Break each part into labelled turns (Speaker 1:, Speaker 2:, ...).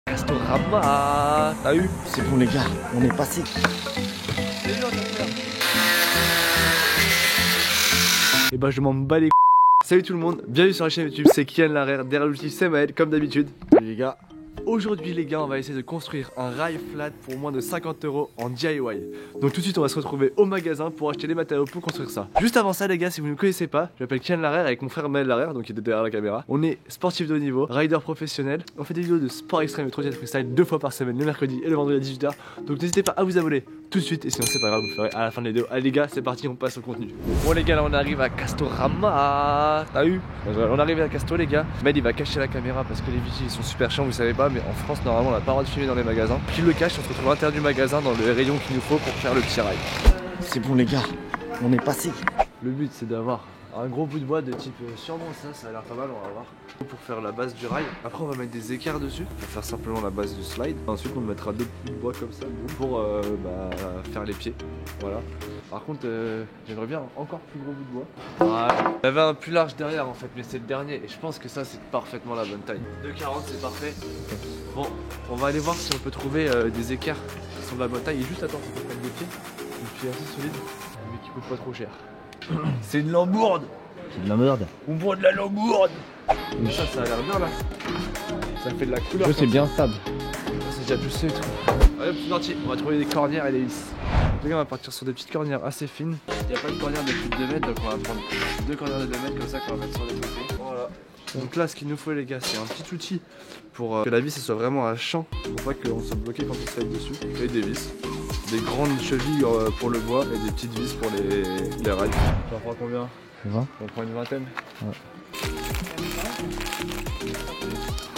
Speaker 1: Castorama. T'as eu?
Speaker 2: C'est bon les gars, on est passé.
Speaker 1: Et bah je m'en bats les. Salut tout le monde, bienvenue sur la chaîne YouTube, c'est Kian Larère, derrière l'outil c'est Maël comme d'habitude. Salut les gars. Aujourd'hui les gars, on va essayer de construire un rail flat pour moins de 50 € en DIY. Donc tout de suite on va se retrouver au magasin pour acheter les matériaux pour construire ça. Juste avant ça les gars, si vous ne me connaissez pas, je m'appelle Kian Larère avec mon frère Maël Larère, donc il était derrière la caméra. On est sportif de haut niveau, rider professionnel. On fait des vidéos de sport extrême et trottinette freestyle 2 fois par semaine, le mercredi et le vendredi à 18 h. Donc n'hésitez pas à vous abonner tout de suite et sinon c'est pas grave, vous le ferez à la fin de la vidéo. Allez les gars, c'est parti, on passe au contenu. Bon les gars, là on arrive à Castorama. T'as eu? On arrive à Casto les gars. Maël il va cacher la caméra parce que les vigiles sont super chiants, vous savez pas, mais en France normalement on n'a pas le droit de filmer dans les magasins. Puis il le cache, on se retrouve à l'intérieur du magasin dans le rayon qu'il nous faut pour faire le petit rail.
Speaker 2: C'est bon les gars, on est passé.
Speaker 1: Le but c'est d'avoir un gros bout de bois de type sûrement ça a l'air pas mal, on va voir. Pour faire la base du rail. Après on va mettre des équerres dessus pour faire simplement la base du slide. Ensuite on mettra deux bouts de bois comme ça pour faire les pieds. Voilà. Par contre j'aimerais bien encore plus gros bout de bois. Voilà. Il y avait un plus large derrière en fait, mais c'est le dernier et je pense que ça c'est parfaitement la bonne taille. 2,40 c'est parfait. Bon, on va aller voir si on peut trouver des équerres qui sont de la bonne taille. Et juste attends, faut qu'on prenne des pieds. Des pieds assez solides, mais qui coûtent pas trop cher. C'est une lambourde.
Speaker 2: C'est de la merde.
Speaker 1: On voit de la lambourde. Ça a l'air bien là. Ça fait de la couleur.
Speaker 2: C'est bien stable.
Speaker 1: C'est déjà poussé et tout. Allez, petit dentier. On va trouver des cornières et des vis. Les gars, on va partir sur des petites cornières assez fines. Il n'y a pas de cornière de plus de 2 mètres, donc on va prendre 2 cornières de 2 mètres comme ça qu'on va mettre sur les côtés. Voilà. Donc là, ce qu'il nous faut, les gars, c'est un petit outil pour que la vis soit vraiment à champ, pour pas qu'on soit bloqué quand on se met dessus. Et des vis, des grandes chevilles pour le bois et des petites vis pour les rails. Tu en prends combien?
Speaker 2: 20.
Speaker 1: On prend une vingtaine.
Speaker 2: Ouais.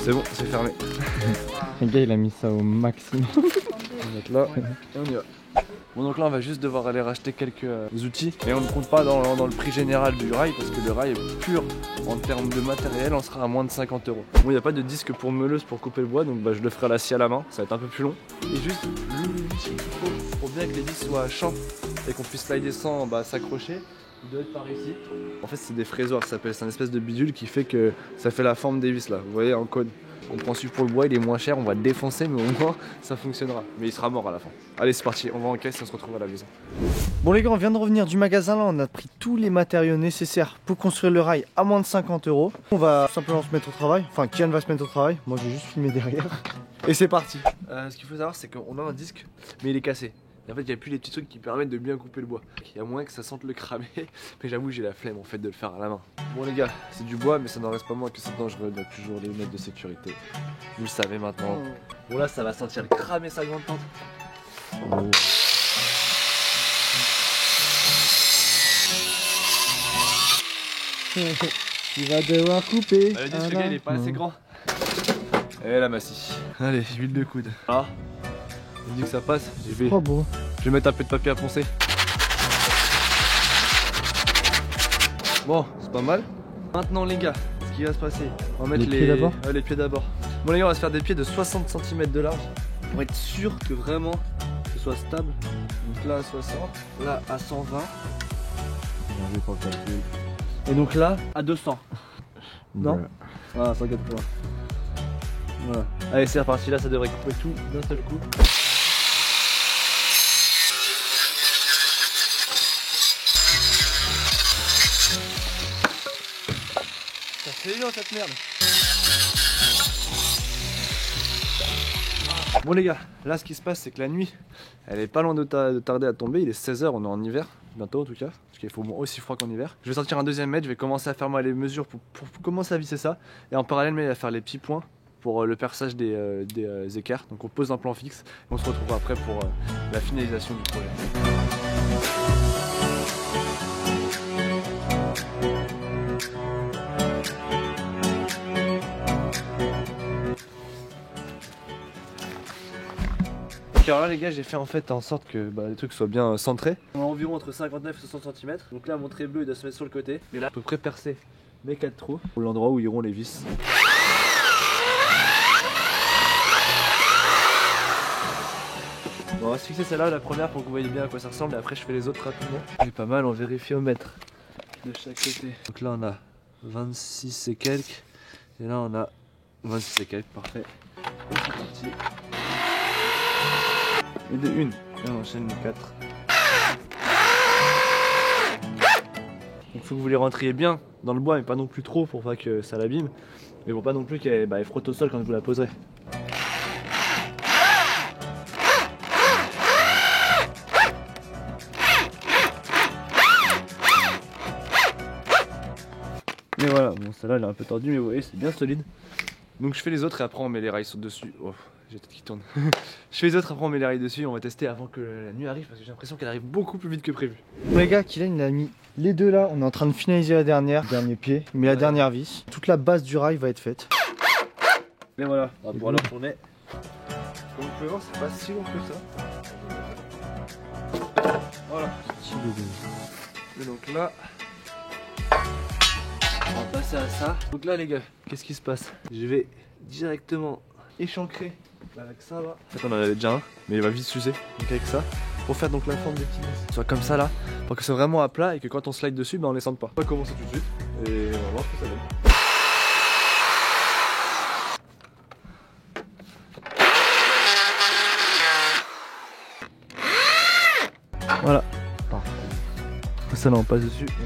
Speaker 1: C'est bon, c'est fermé.
Speaker 2: Le gars il a mis ça au maximum.
Speaker 1: On va mettre là et on y va. Bon donc là on va juste devoir aller racheter quelques outils et on ne compte pas dans le prix général du rail parce que le rail est pur en termes de matériel, on sera à moins de 50 €. Bon il n'y a pas de disque pour meuleuse pour couper le bois donc je le ferai à la scie à la main, ça va être un peu plus long. Et juste l'outil qu'il faut pour bien que les vis soient à champ et qu'on puisse slider sans s'accrocher, il doit être par ici. En fait c'est des frésoirs, ça s'appelle, c'est un espèce de bidule qui fait que ça fait la forme des vis là, vous voyez en cône. On prend celui pour le bois, il est moins cher, on va le défoncer mais au moins ça fonctionnera. Mais il sera mort à la fin. Allez c'est parti, on va en caisse et on se retrouve à la maison.
Speaker 2: Bon les gars, on vient de revenir du magasin là, on a pris tous les matériaux nécessaires pour construire le rail à moins de 50 €. On va simplement se mettre au travail, enfin Kian va se mettre au travail, moi je vais juste filmer derrière. Et c'est parti.
Speaker 1: Ce qu'il faut savoir c'est qu'on a un disque mais il est cassé. Et en fait il n'y a plus les petits trucs qui permettent de bien couper le bois. Il y a moins que ça sente le cramer, mais j'avoue j'ai la flemme en fait de le faire à la main. Bon les gars, c'est du bois mais ça n'en reste pas moins que c'est dangereux, donc toujours les lunettes de sécurité. Vous le savez maintenant. Bon là ça va sentir cramer sa grande tente. Oh.
Speaker 2: Il va devoir couper.
Speaker 1: Le disque il est pas assez grand. Et la massie. Allez, huile de coude. Ah, il dit que ça passe.
Speaker 2: Trop beau.
Speaker 1: Je vais mettre un peu de papier à poncer. Bon, c'est pas mal. Maintenant les gars, ce qui va se passer, on va mettre
Speaker 2: les pieds d'abord.
Speaker 1: Les pieds d'abord. Bon les gars, on va se faire des pieds de 60 cm de large pour être sûr que vraiment ce soit stable. Donc là à 60, là à 120. Et donc là à 200. Non? Ah, 180. Voilà. Allez, c'est reparti, là ça devrait couper tout d'un seul coup. Ça fait long cette merde. Bon les gars, là ce qui se passe c'est que la nuit elle est pas loin de tarder à tomber, il est 16 h, on est en hiver, bientôt en tout cas, parce qu'il faut aussi froid qu'en hiver. Je vais sortir un deuxième mètre, je vais commencer à faire moi les mesures pour commencer à visser ça. Et en parallèle mais il va faire les petits points pour le perçage des équerres. Donc on pose un plan fixe et on se retrouve après pour la finalisation du projet. Alors là les gars j'ai fait en fait en sorte que les trucs soient bien centrés. On a environ entre 59 et 60 cm. Donc là mon trait bleu il doit se mettre sur le côté. Mais là à peu près percer mes 4 trous pour l'endroit où iront les vis. Bon, on va se fixer celle-là la première pour que vous voyez bien à quoi ça ressemble. Et après je fais les autres rapidement. C'est pas mal, on vérifie au mètre de chaque côté. Donc là on a 26 et quelques. Et là on a 26 et quelques, parfait. c'est parti. Et de une, et on enchaîne les 4. Donc faut que vous les rentriez bien dans le bois, mais pas non plus trop pour pas que ça l'abîme. Mais pour pas non plus qu'elle frotte au sol quand vous la poserez. Mais voilà, bon celle-là elle est un peu tordue, mais vous voyez c'est bien solide. Donc je fais les autres et après on met les rails dessus. Oh, j'ai tête qui tourne. Je fais les autres, après on met les rails dessus et on va tester avant que la nuit arrive parce que j'ai l'impression qu'elle arrive beaucoup plus vite que prévu.
Speaker 2: Bon les gars, Kylian il a mis les deux là, on est en train de finaliser la dernière, le dernier pied, il met la dernière vis. Toute la base du rail va être faite.
Speaker 1: Mais voilà, on va pouvoir le retourner. Comme vous pouvez voir, c'est pas si long que ça. Voilà. Et donc là, on va passer à ça. Donc là les gars, qu'est-ce qui se passe? Je vais directement échancrer avec ça là. En fait on en avait déjà un, mais il va vite s'user. Donc avec ça, pour faire donc la forme des petits vis. Soit comme ça là, pour que ce soit vraiment à plat et que quand on slide dessus, on les sente pas. On va commencer tout de suite et on va voir ce que ça donne. Voilà. Parfait. Ça là on passe dessus. On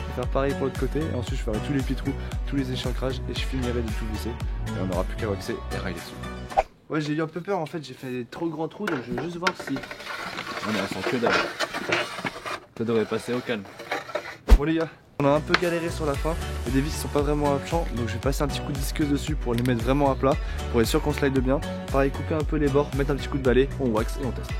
Speaker 1: va faire pareil pour l'autre côté. Et ensuite je ferai tous les petits trous, tous les échancrages et je finirai de tout visser. Et on n'aura plus qu'à waxer et railler dessus. Ouais, j'ai eu un peu peur en fait, j'ai fait des trop grands trous donc je vais juste voir si. On est à 100 que dalle. Ça devrait passer au calme. Bon les gars, on a un peu galéré sur la fin. Les vis sont pas vraiment à champ, donc je vais passer un petit coup de disqueuse dessus pour les mettre vraiment à plat, pour être sûr qu'on slide bien. Pareil, couper un peu les bords, mettre un petit coup de balai, on wax et on teste.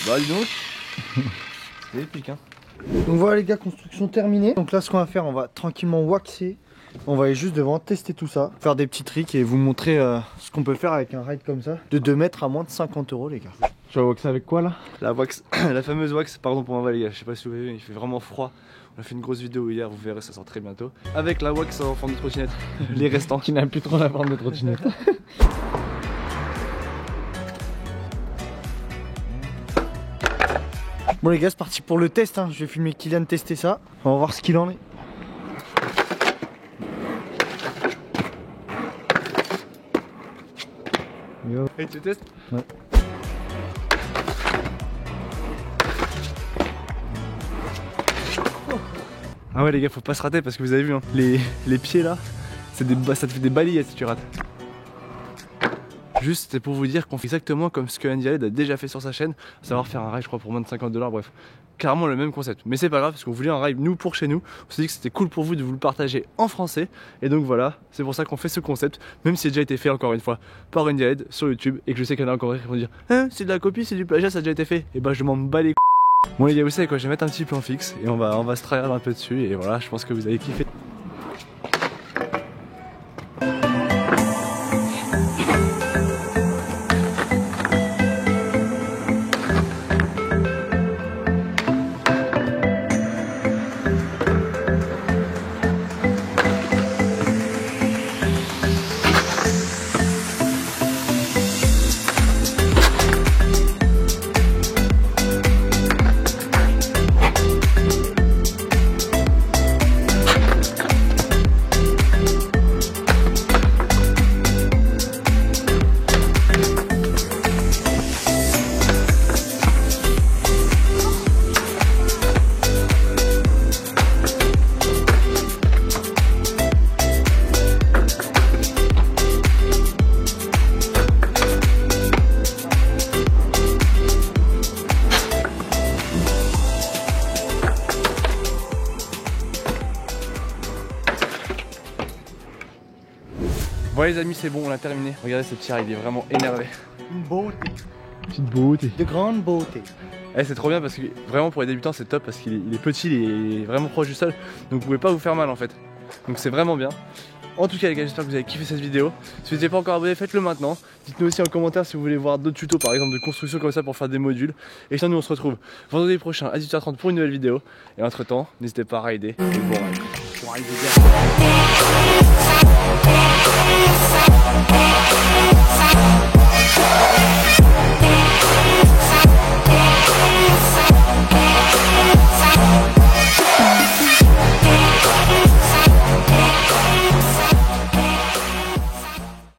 Speaker 1: Bah dis donc. C'est épique hein.
Speaker 2: Donc voilà les gars, construction terminée. Donc là ce qu'on va faire, on va tranquillement waxer. On va aller juste devant tester tout ça, faire des petits tricks et vous montrer ce qu'on peut faire avec un ride comme ça. De 2 mètres à moins de 50 € les gars.
Speaker 1: Tu vas waxer avec quoi là? La wax, la fameuse wax, pardon pour m'envoyer les gars, je sais pas si vous avez vu, il fait vraiment froid. On a fait une grosse vidéo hier, vous verrez, ça sort très bientôt. Avec la wax en forme de trottinette, les restants. Qui n'a plus trop la forme de trottinette.
Speaker 2: Bon les gars, c'est parti pour le test, hein. Je vais filmer Kylian tester ça. On va voir ce qu'il en est. Yo.
Speaker 1: Et tu testes?
Speaker 2: Ouais.
Speaker 1: Ah ouais les gars, faut pas se rater parce que vous avez vu hein, les pieds là, ça te fait des balayettes si tu rates. Juste c'est pour vous dire qu'on fait exactement comme ce que Andy Haled a déjà fait sur sa chaîne, à savoir faire un ride je crois pour moins de 50 $, bref. Clairement le même concept, mais c'est pas grave parce qu'on voulait un ride nous pour chez nous, on s'est dit que c'était cool pour vous de vous le partager en français, et donc voilà, c'est pour ça qu'on fait ce concept, même si c'est déjà été fait encore une fois par Andy Haled sur YouTube, et que je sais qu'il y en a encore qui vont dire hein, c'est de la copie, c'est du plagiat, ça a déjà été fait, et bah je m'en bats les couilles. Bon les gars vous savez quoi, je vais mettre un petit plan fixe, et on va se tryhard un peu dessus, et voilà, je pense que vous avez kiffé. Bon les amis c'est bon, on l'a terminé. Regardez ce petit ride, il est vraiment énervé.
Speaker 2: Une beauté.
Speaker 1: Petite beauté.
Speaker 2: De grande beauté.
Speaker 1: Eh, c'est trop bien parce que vraiment pour les débutants c'est top parce qu'il est petit, il est vraiment proche du sol. Donc vous pouvez pas vous faire mal en fait. Donc c'est vraiment bien. En tout cas les gars, j'espère que vous avez kiffé cette vidéo. Si vous n'êtes pas encore abonné, faites-le maintenant. Dites-nous aussi en commentaire si vous voulez voir d'autres tutos par exemple de construction comme ça pour faire des modules. Et sinon nous on se retrouve vendredi prochain à 18h30 pour une nouvelle vidéo. Et entre temps, n'hésitez pas à rider. Et bon ride. Bon ride les gars. Ciao.